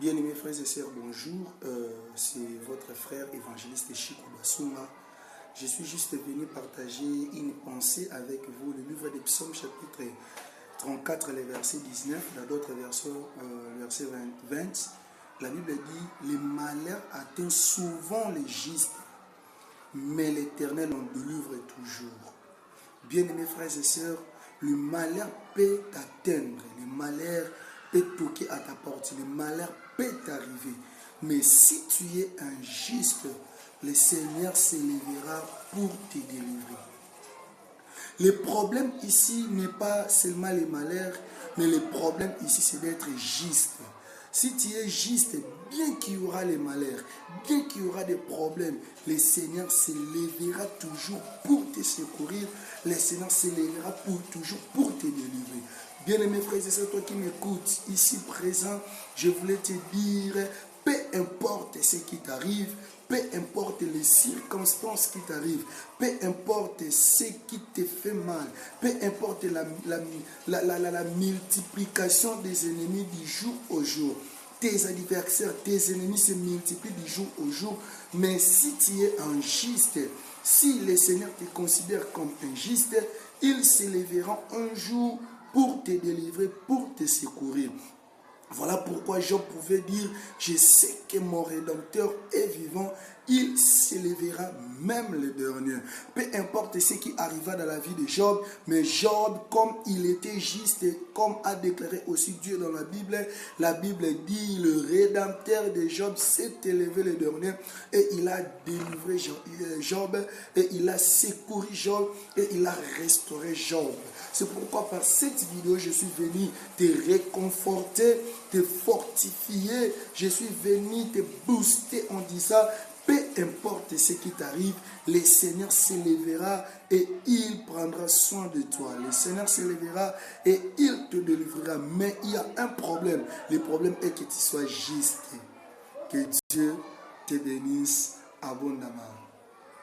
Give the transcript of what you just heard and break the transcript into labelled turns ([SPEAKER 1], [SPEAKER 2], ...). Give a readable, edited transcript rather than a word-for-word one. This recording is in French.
[SPEAKER 1] Bien-aimés frères et sœurs, bonjour. C'est votre frère évangéliste Chico Basuma. Je suis juste venu partager une pensée avec vous. Le livre des Psaumes, chapitre 34, le verset 19. Dans d'autres versions, le verset 20. La Bible dit: les malheurs atteignent souvent les justes, mais l'Éternel en délivre toujours. Bien-aimés frères et sœurs, le malheur peut t'atteindre, le malheur peut toquer à ta porte, le malheur peut t'arriver. Mais si tu es un juste, le Seigneur s'élèvera pour te délivrer. Le problème ici n'est pas seulement les malheurs, mais le problème ici c'est d'être juste. Si tu es juste, bien qu'il y aura les malheurs, bien qu'il y aura des problèmes, le Seigneur s'élèvera toujours pour te secourir. Le Seigneur s'élèvera toujours pour te délivrer. Bien-aimés frères et sœurs, toi qui m'écoutes ici présent, je voulais te dire, peu importe ce qui t'arrive, peu importe les circonstances qui t'arrivent, peu importe ce qui te fait mal, peu importe la multiplication des ennemis du jour au jour. Tes adversaires, tes ennemis se multiplient du jour au jour. Mais si tu es un juste, si le Seigneur te considère comme un juste, il s'élèvera un jour pour te délivrer, pour te secourir. Voilà pourquoi Job pouvait dire: je sais que mon Rédempteur est vivant, il s'élèvera même le dernier. Peu importe ce qui arriva dans la vie de Job, mais Job, comme il était juste, comme a déclaré aussi Dieu dans la Bible dit: le Rédempteur de Job s'est élevé le dernier et il a délivré Job, et il a secouru Job, et il a restauré Job. C'est pourquoi par cette vidéo, je suis venu te réconforter, te fortifier. Je suis venu te booster en disant: peu importe ce qui t'arrive, le Seigneur s'élèvera et il prendra soin de toi. Le Seigneur s'élèvera et il te délivrera. Mais il y a un problème. Le problème est que tu sois juste. Que Dieu te bénisse abondamment.